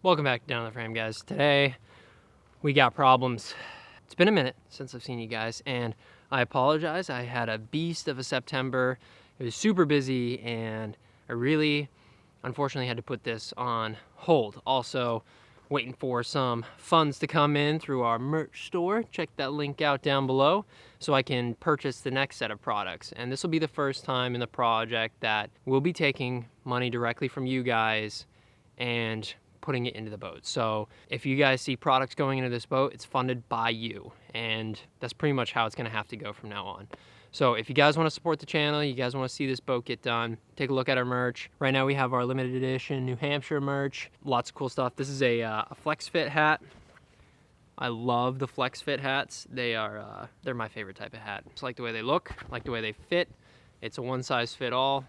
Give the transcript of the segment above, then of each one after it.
Welcome back to Down the Frame, guys. Today we got problems. It's been a minute since I've seen you guys, and I apologize. I had a beast of a September. It was super busy, and I really unfortunately had to put this on hold. Also waiting for some funds to come in through our merch store. Check that link out down below so I can purchase the next set of products. And this will be the first time in the project that we'll be taking money directly from you guys and putting it into the boat. So if you guys see products going into this boat, it's funded by you. And that's pretty much how it's gonna have to go from now on. So if you guys wanna support the channel, you guys wanna see this boat get done, take a look at our merch. Right now we have our limited edition New Hampshire merch. Lots of cool stuff. This is a flex fit hat. I love the flex fit hats. They're my favorite type of hat. Just like the way they look, like the way they fit. It's a one size fit all.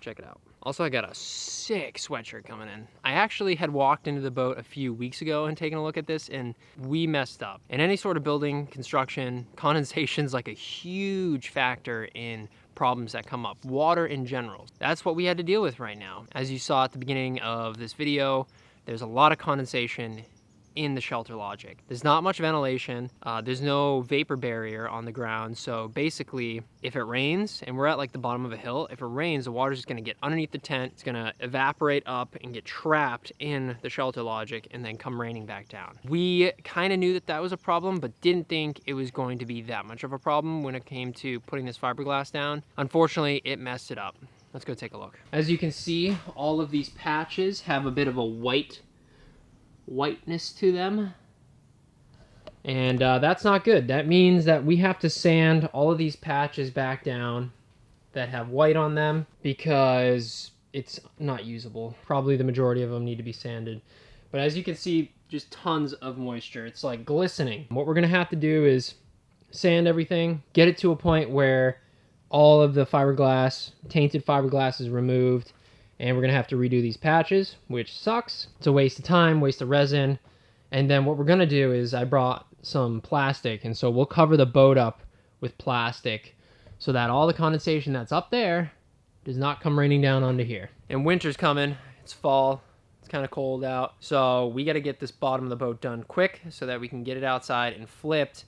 Check it out. Also, I got a sick sweatshirt coming in. I actually had walked into the boat a few weeks ago and taken a look at this, and we messed up. In any sort of building, construction, condensation is like a huge factor in problems that come up. Water in general. That's what we had to deal with right now. As you saw at the beginning of this video, there's a lot of condensation in the ShelterLogic. There's not much ventilation. There's no vapor barrier on the ground. So basically, if it rains, and we're at like the bottom of a hill, if it rains, the water's just gonna get underneath the tent. It's gonna evaporate up and get trapped in the ShelterLogic and then come raining back down. We kind of knew that that was a problem, but didn't think it was going to be that much of a problem when it came to putting this fiberglass down. Unfortunately, it messed it up. Let's go take a look. As you can see, all of these patches have a bit of a whiteness to them, and that's not good. That means that we have to sand all of these patches back down that have white on them because it's not usable. Probably the majority of them need to be sanded, but as you can see, just tons of moisture. It's like glistening. What we're gonna have to do is sand everything, get it to a point where all of the fiberglass, tainted fiberglass, is removed. And we're gonna have to redo these patches, which sucks. It's a waste of time, waste of resin. And then what we're gonna do is I brought some plastic, and so we'll cover the boat up with plastic so that all the condensation that's up there does not come raining down onto here. And winter's coming, it's fall, it's kind of cold out. So we gotta get this bottom of the boat done quick so that we can get it outside and flipped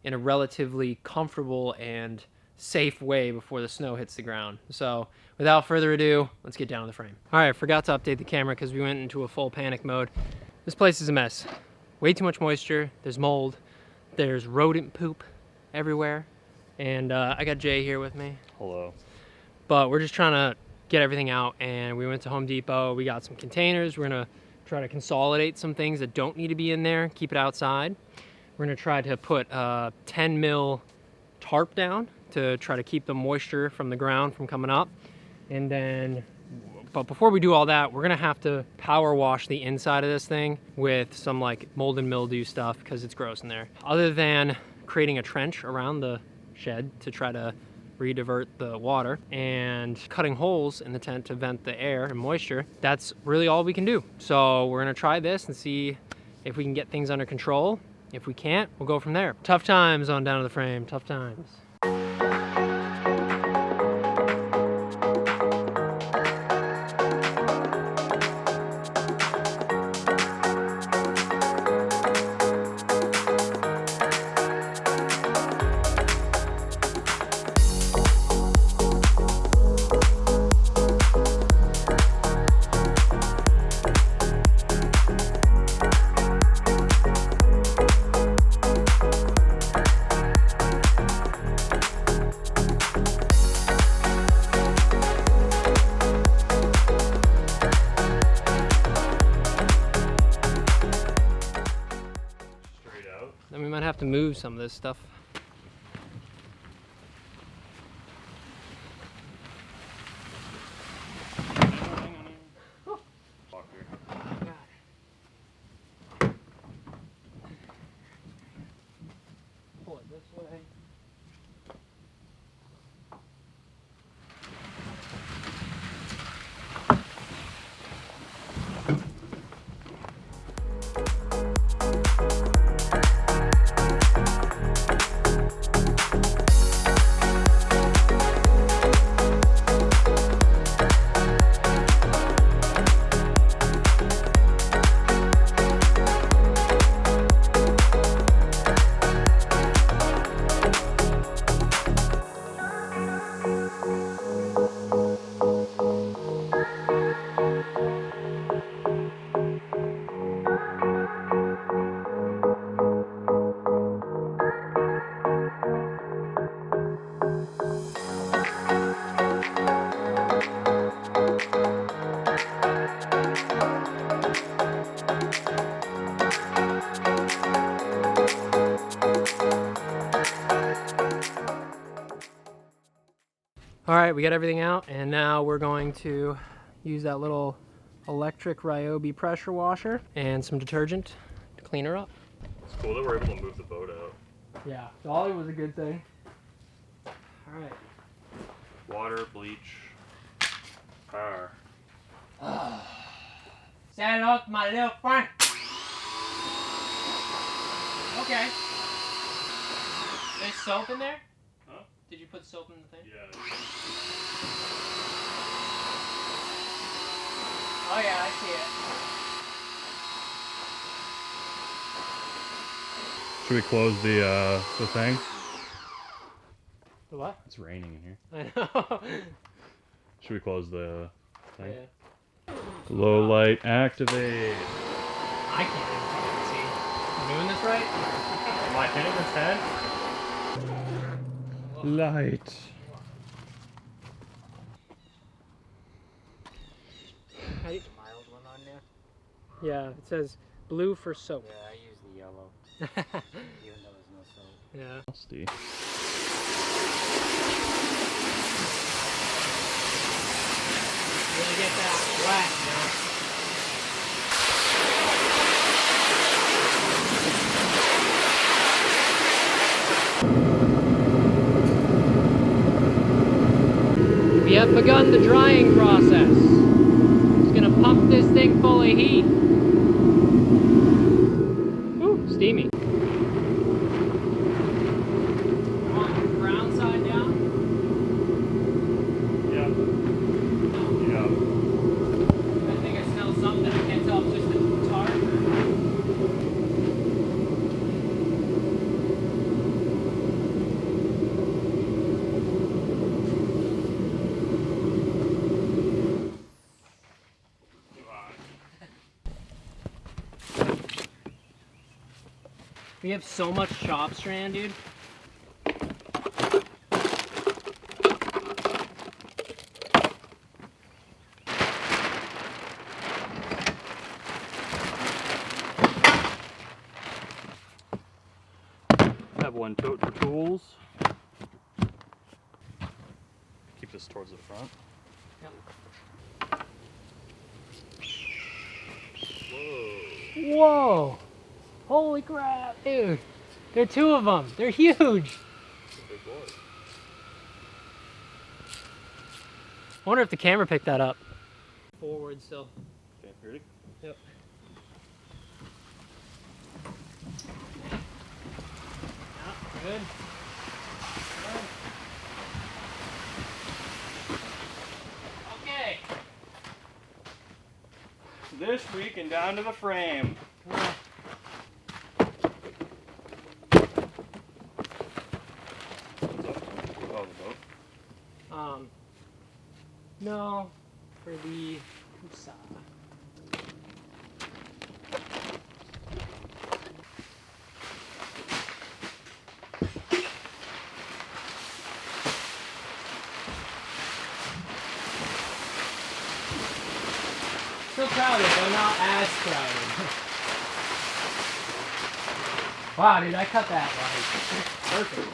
in a relatively comfortable and safe way before the snow hits the ground. So without further ado, let's get down to the frame. All right, I forgot to update the camera because we went into a full panic mode. This place is a mess. Way too much moisture, there's mold, there's rodent poop everywhere. And I got Jay here with me. Hello. But we're just trying to get everything out, and we went to Home Depot. We got some containers. We're gonna try to consolidate some things that don't need to be in there, keep it outside. We're gonna try to put a 10 mil tarp down to try to keep the moisture from the ground from coming up. And then, but before we do all that, we're gonna have to power wash the inside of this thing with some like mold and mildew stuff because it's gross in there. Other than creating a trench around the shed to try to re-divert the water and cutting holes in the tent to vent the air and moisture, that's really all we can do. So we're gonna try this and see if we can get things under control. If we can't, we'll go from there. Tough times on Down to the Frame, tough times. Then we might have to move some of this stuff. Pull it this way. All right, we got everything out, and now we're going to use that little electric Ryobi pressure washer and some detergent to clean her up. It's cool that we're able to move the boat out. Yeah, Dolly was a good thing. All right. Water, bleach, power. Set it up, my little friend. Okay. There's soap in there? Huh? Did you put soap in the thing? Yeah. Oh yeah, I see it. Should we close the thing? The what? It's raining in here. I know. Should we close the thing? Yeah. Low light activate. I can't even fucking see. I'm doing this right? Am I hitting the 10? Light. Mild one on there? Yeah, it says blue for soap. Yeah, I use the yellow, even though there's no soap. Yeah. Musty. Really get that wet, you know? We have begun the drying process. Just gonna pump this thing full of heat. Ooh, steamy. On the brown side down? Yeah. Yeah. I think I smell something. I can't tell if it's just the tar. We have so much chop strand, dude. Have one tote for tools. Keep this towards the front. Yep. Whoa! Holy crap, dude! There are two of them. They're huge. Big boy. I wonder if the camera picked that up. Forward still. Okay, ready? Yep. Good. Okay. This week and down to the frame. What's up? Oh, the boat. No, for the Kusa. Still crowded, but not as crowded. Wow, dude, I cut that like perfect.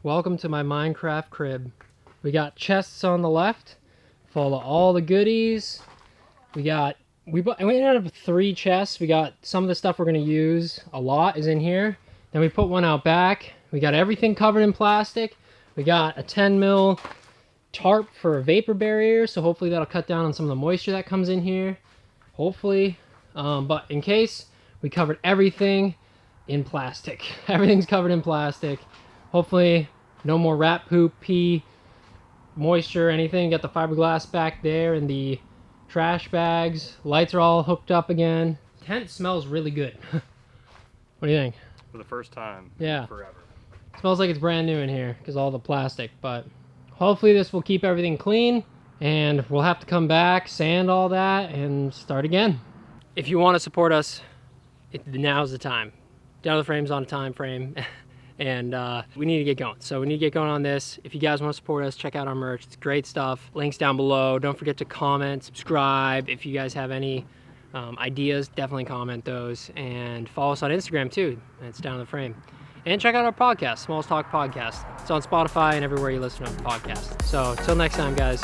Welcome to my Minecraft crib. We got chests on the left, full of all the goodies. We ended up with 3 chests. We got some of the stuff we're gonna use. A lot is in here. Then we put one out back. We got everything covered in plastic. We got a 10 mil tarp for a vapor barrier, so hopefully that'll cut down on some of the moisture that comes in here. Hopefully, but in case, we covered everything in plastic. Everything's covered in plastic. Hopefully, no more rat poop, pee, moisture, anything. Got the fiberglass back there and the trash bags. Lights are all hooked up again. Tent smells really good. What do you think? For the first time. Yeah. Forever. Smells like it's brand new in here because all the plastic, but hopefully this will keep everything clean and we'll have to come back, sand all that, and start again. If you want to support us, now's the time. Down to the Frame's on a time frame. And we need to get going. So we need to get going on this. If you guys want to support us, check out our merch. It's great stuff. Links down below. Don't forget to comment, subscribe. If you guys have any ideas, definitely comment those. And follow us on Instagram too. It's Down to the Frame. And check out our podcast, Smalls Talk Podcast. It's on Spotify and everywhere you listen to podcasts. So, till next time, guys.